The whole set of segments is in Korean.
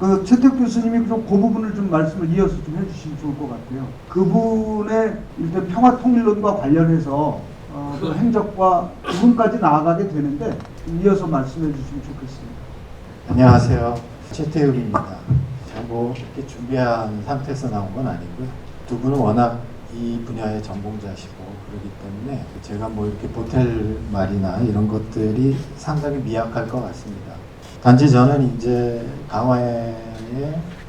그 최태욱 교수님이 좀 그 부분을 좀 말씀을 이어서 좀 해주시면 좋을 것 같아요. 그분의 일단 평화 통일론과 관련해서 그 행적과 부분까지 나아가게 되는데 이어서 말씀해 주시면 좋겠습니다. 안녕하세요. 최태욱입니다. 제가 뭐 이렇게 준비한 상태에서 나온 건 아니고요. 두 분은 워낙 이 분야의 전공자시고 그렇기 때문에 제가 뭐 이렇게 보탤 말이나 이런 것들이 상당히 미약할 것 같습니다. 단지 저는 이제 강화에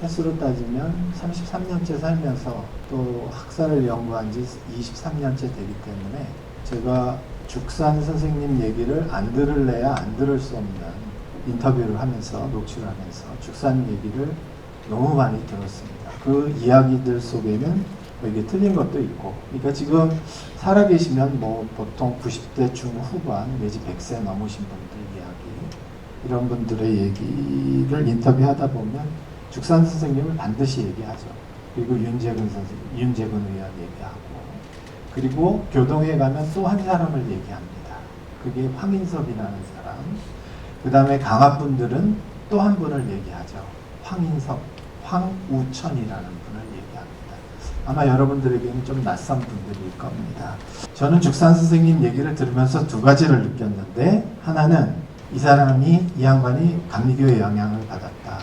횟수로 따지면 33년째 살면서 또 학사를 연구한 지 23년째 되기 때문에 제가 죽산 선생님 얘기를 안 들을래야 안 들을 수 없는 인터뷰를 하면서 녹취를 하면서 죽산 얘기를 너무 많이 들었습니다. 그 이야기들 속에는 이게 틀린 것도 있고, 그러니까 지금 살아계시면 뭐 보통 90대 중후반 내지 100세 넘으신 분들 이야기, 이런 분들의 얘기를 인터뷰하다 보면 죽산 선생님을 반드시 얘기하죠. 그리고 윤재근 의원 얘기하고, 그리고 교동에 가면 또 한 사람을 얘기합니다. 그게 황인섭이라는 사람. 그 다음에 강화분들은 또 한 분을 얘기하죠. 황인섭, 황우천이라는 분을 얘기합니다. 아마 여러분들에게는 좀 낯선 분들일 겁니다. 저는 죽산 선생님 얘기를 들으면서 두 가지를 느꼈는데, 하나는 이 사람이, 이 양반이 감리교의 영향을 받았다.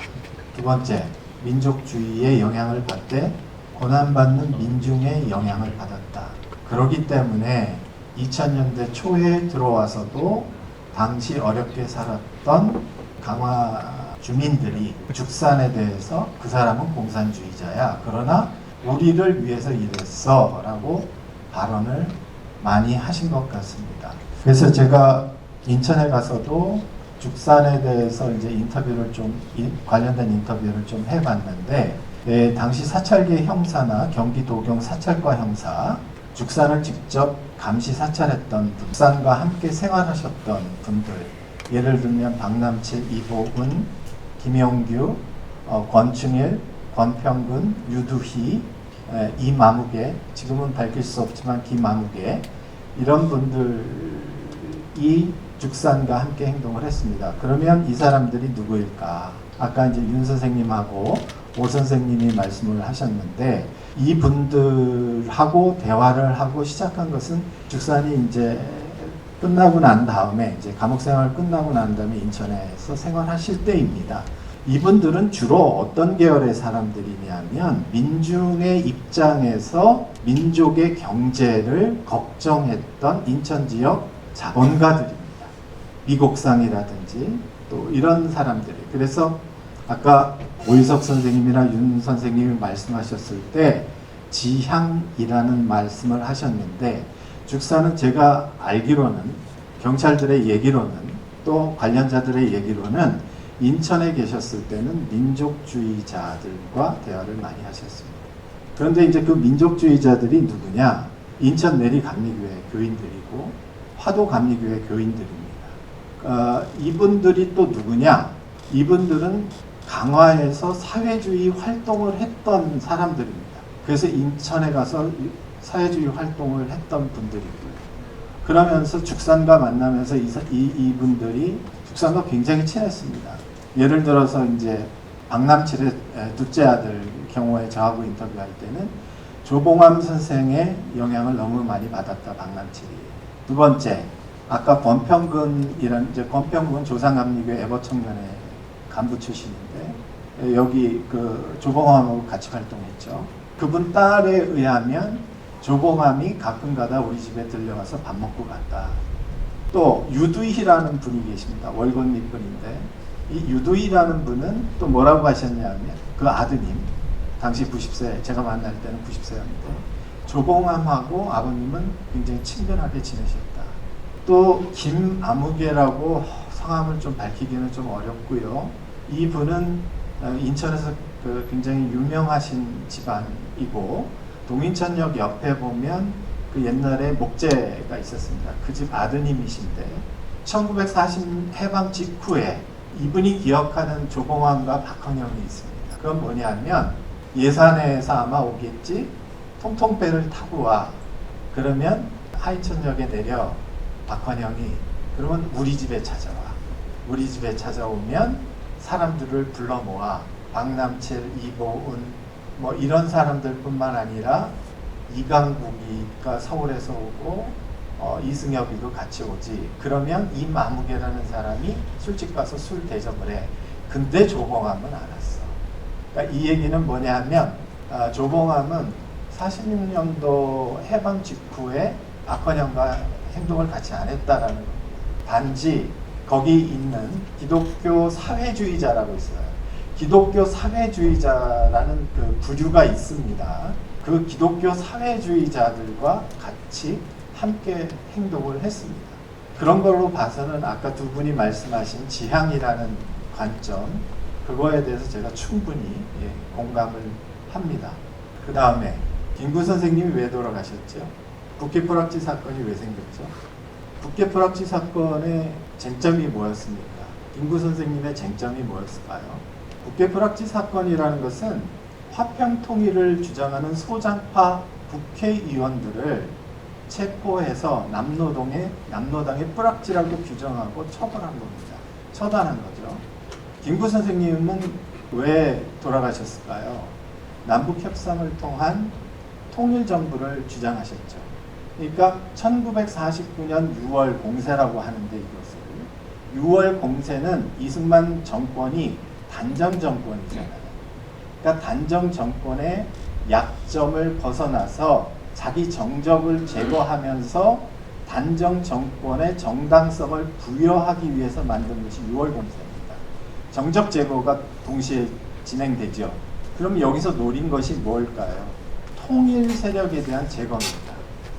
두 번째, 민족주의의 영향을 받되 고난받는 민중의 영향을 받았다. 그렇기 때문에 2000년대 초에 들어와서도 당시 어렵게 살았던 강화 주민들이 죽산에 대해서 그 사람은 공산주의자야. 그러나 우리를 위해서 일했어. 라고 발언을 많이 하신 것 같습니다. 그래서 제가 인천에 가서도 죽산에 대해서 이제 인터뷰를 좀, 관련된 인터뷰를 좀 해봤는데, 당시 사찰계 형사나 경기도경 사찰과 형사, 죽산을 직접 감시 사찰했던 분, 죽산과 함께 생활하셨던 분들, 예를 들면 박남칠, 이보은, 김용규, 권충일, 권평근, 유두희, 이마무개, 지금은 밝힐 수 없지만 김마무개, 이런 분들이 죽산과 함께 행동을 했습니다. 그러면 이 사람들이 누구일까? 아까 이제 윤 선생님하고 오 선생님이 말씀을 하셨는데, 이 분들하고 대화를 하고 시작한 것은 죽산이 이제 끝나고 난 다음에, 이제 감옥 생활 끝나고 난 다음에 인천에서 생활하실 때입니다. 이분들은 주로 어떤 계열의 사람들이냐면 민중의 입장에서 민족의 경제를 걱정했던 인천 지역 자본가들입니다. 미곡상이라든지 또 이런 사람들이. 그래서 아까 오희석 선생님이나 윤 선생님이 말씀하셨을 때 지향이라는 말씀을 하셨는데, 죽산은 제가 알기로는, 경찰들의 얘기로는, 또 관련자들의 얘기로는 인천에 계셨을 때는 민족주의자들과 대화를 많이 하셨습니다. 그런데 이제 그 민족주의자들이 누구냐? 인천 내리감리교회 교인들이고 화도 감리교회 교인들입니다. 이분들이 또 누구냐? 이분들은 강화에서 사회주의 활동을 했던 사람들입니다. 그래서 인천에 가서 사회주의 활동을 했던 분들이고요. 그러면서 죽산과 만나면서 이분들이 죽산과 굉장히 친했습니다. 예를 들어서 이제 박남칠의 둘째 아들 경우에 저하고 인터뷰할 때는 조봉암 선생의 영향을 너무 많이 받았다, 박남칠이. 두 번째, 아까 권평근이라는, 이제 권평근 조상감리교회 애버청년의 간부 출신인데, 여기 그 조봉암하고 같이 활동했죠. 그분 딸에 의하면 조봉암이 가끔가다 우리 집에 들려와서 밥 먹고 갔다. 또 유두희라는 분이 계십니다. 월권리 분인데, 이 유두희라는 분은 또 뭐라고 하셨냐면, 그 아드님, 당시 90세, 제가 만날 때는 90세였는데 조봉암하고 아버님은 굉장히 친근하게 지내셨다. 또 김아무개라고 성함을 좀 밝히기는 좀 어렵고요. 이 분은 인천에서 굉장히 유명하신 집안이고, 동인천역 옆에 보면 그 옛날에 목재가 있었습니다. 그 집 아드님이신데 1940 해방 직후에 이분이 기억하는 조봉암과 박헌영이 있습니다. 그건 뭐냐면, 예산에서 아마 오겠지, 통통배를 타고 와. 그러면 하인천역에 내려 박헌영이, 그러면 우리 집에 찾아와. 우리 집에 찾아오면 사람들을 불러 모아 박남칠, 이보은 뭐 이런 사람들뿐만 아니라 이강국이가 서울에서 오고 이승엽이도 같이 오지. 그러면 이 마무개라는 사람이 술집 가서 술 대접을 해. 근데 조봉암은 알았어. 그러니까 이 얘기는 뭐냐 하면 조봉암은 46년도 해방 직후에 박헌영과 행동을 같이 안 했다라는 겁니다. 단지 거기 있는 기독교 사회주의자라고 있어요. 기독교 사회주의자라는 그 부류가 있습니다. 그 기독교 사회주의자들과 같이 함께 행동을 했습니다. 그런 걸로 봐서는 아까 두 분이 말씀하신 지향이라는 관점, 그거에 대해서 제가 충분히 공감을 합니다. 그 다음에 김구 선생님이 왜 돌아가셨죠? 국회포락지 사건이 왜 생겼죠? 국회포락지 사건의 쟁점이 뭐였습니까? 김구 선생님의 쟁점이 뭐였을까요? 국회포락지 사건이라는 것은 화평통일을 주장하는 소장파 국회의원들을 체포해서 남로당의 뿌락지라고 규정하고 처벌한 겁니다. 처단한 거죠. 김구 선생님은 왜 돌아가셨을까요? 남북협상을 통한 통일정부를 주장하셨죠. 그러니까 1949년 6월 공세라고 하는데, 이것을 6월 공세는 이승만 정권이 단정 정권이잖아요. 그러니까 단정 정권의 약점을 벗어나서 자기 정적을 제거하면서 단정 정권의 정당성을 부여하기 위해서 만든 것이 6월 공세입니다. 정적 제거가 동시에 진행되죠. 그럼 여기서 노린 것이 뭘까요? 통일 세력에 대한 제거입니다.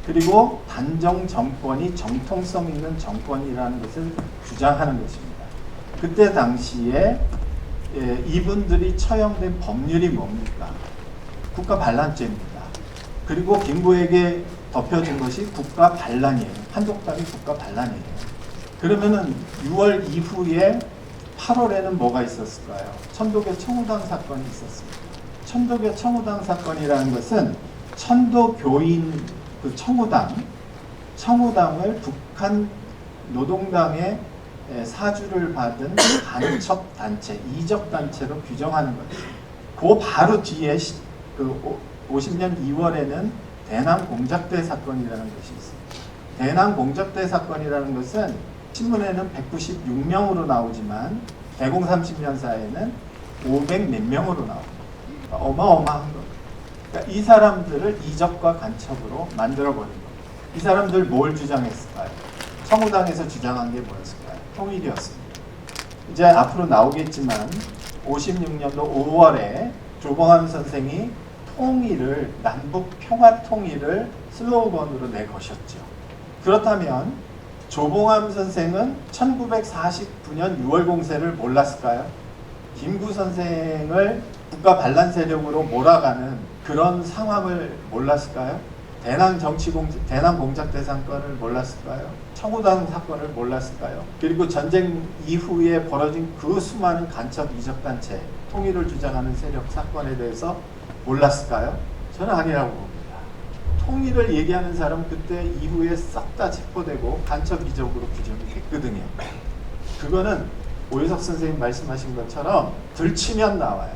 그리고 단정 정권이 정통성 있는 정권이라는 것을 주장하는 것입니다. 그때 당시에 이분들이 처형된 법률이 뭡니까? 국가반란죄입니다. 그리고 김구에게 덮여진 것이 국가반란이에요. 한독당이 국가반란이에요. 그러면은 6월 이후에 8월에는 뭐가 있었을까요? 천도교 청우당 사건이 있었습니다. 천도교 청우당 사건이라는 것은 천도교인 그 청우당을 북한 노동당의 사주를 받은 간첩 단체, 이적 단체로 규정하는 거죠. 그 바로 뒤에 그 50년 2월에는 대남 공작대 사건이라는 것이 있습니다. 대남 공작대 사건이라는 것은 신문에는 196명으로 나오지만 대공 30년사에는 500 몇 명으로 나옵니다. 어마어마한 겁니다. 그러니까 이 사람들을 이적과 간첩으로 만들어버린 겁니다. 이 사람들 뭘 주장했을까요? 청우당에서 주장한 게 뭐였을까요? 통일이었습니다. 이제 앞으로 나오겠지만 56년도 5월에 조봉암 선생이 통일을, 남북 평화 통일을 슬로건으로 내거셨죠. 그렇다면 조봉암 선생은 1949년 6월 공세를 몰랐을까요? 김구 선생을 국가 반란 세력으로 몰아가는 그런 상황을 몰랐을까요? 대남 공작대 사건을 몰랐을까요? 청우당 사건을 몰랐을까요? 그리고 전쟁 이후에 벌어진 그 수많은 간첩 이적단체, 통일을 주장하는 세력 사건에 대해서 몰랐을까요? 저는 아니라고 봅니다. 통일을 얘기하는 사람은 그때 이후에 싹 다 체포되고 간첩 이적으로 규정이 됐거든요. 그거는 오유석 선생님 말씀하신 것처럼 들치면 나와요.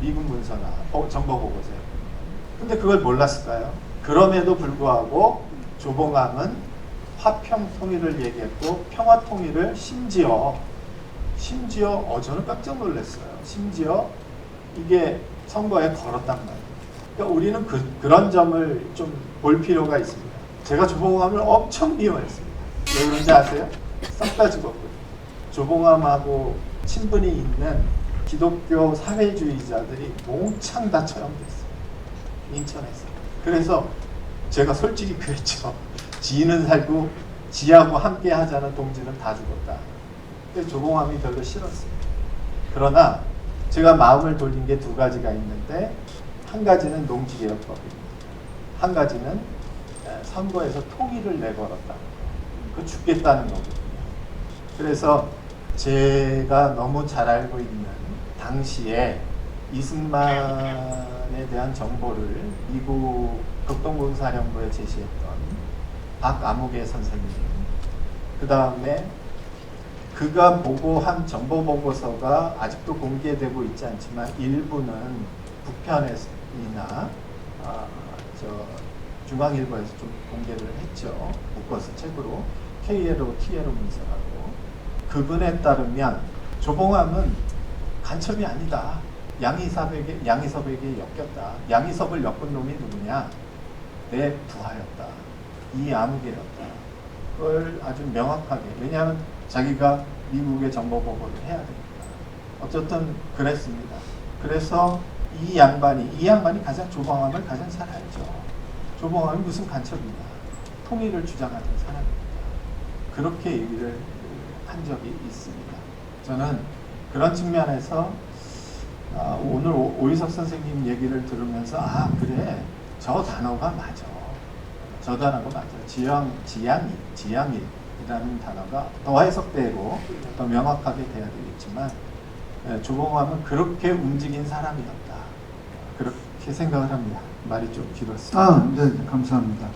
미군 문서나 정보 보고서에. 근데 그걸 몰랐을까요? 그럼에도 불구하고 조봉암은 화평 통일을 얘기했고 평화 통일을 심지어 저는 깜짝 놀랐어요. 심지어 이게 선거에 걸었단 말이에요. 그러니까 우리는 그런 점을 좀 볼 필요가 있습니다. 제가 조봉암을 엄청 미워했습니다. 왜 그런지 아세요? 싹 다 죽었거든요. 조봉암하고 친분이 있는 기독교 사회주의자들이 몽창 다 처형됐어요. 인천에서. 그래서 제가 솔직히 그랬죠. 지는 살고 지하고 함께 하자는 동지는 다 죽었다. 근데 조봉암이 별로 싫었어요. 그러나 제가 마음을 돌린 게 두 가지가 있는데, 한 가지는 농지개혁법입니다. 한 가지는 선거에서 통일을 내걸었다. 그 죽겠다는 거거든요. 그래서 제가 너무 잘 알고 있는 당시에 이승만에 대한 정보를 미국 극동군사령부에 제시했던 박아무개 선생님, 그 다음에 그가 보고한 정보 보고서가 아직도 공개되고 있지 않지만 일부는 북편이나 저 중앙일보에서 좀 공개를 했죠. 묶어서 책으로 KLO, TLO 문서라고. 그분에 따르면 조봉암은 간첩이 아니다. 양이섭에게 엮였다. 양이섭을 엮은 놈이 누구냐? 내 부하였다. 이 아무개였다. 그걸 아주 명확하게. 왜냐하면 자기가 미국의 정보 보고를 해야 됩니다. 어쨌든 그랬습니다. 그래서 이 양반이 가장 조봉암을 가장 잘 알죠. 조봉암이 무슨 간첩이냐. 통일을 주장하는 사람입니다. 그렇게 얘기를 한 적이 있습니다. 저는 그런 측면에서 오늘 오이석 선생님 얘기를 들으면서 그래 저 단어가 맞아. 저 단어가 맞아. 지향이라는 단어가 더 해석되고 더 명확하게 돼야 되겠지만 조봉암은 그렇게 움직인 사람이었다. 그렇게 생각을 합니다. 말이 좀 길었습니다. 네, 감사합니다.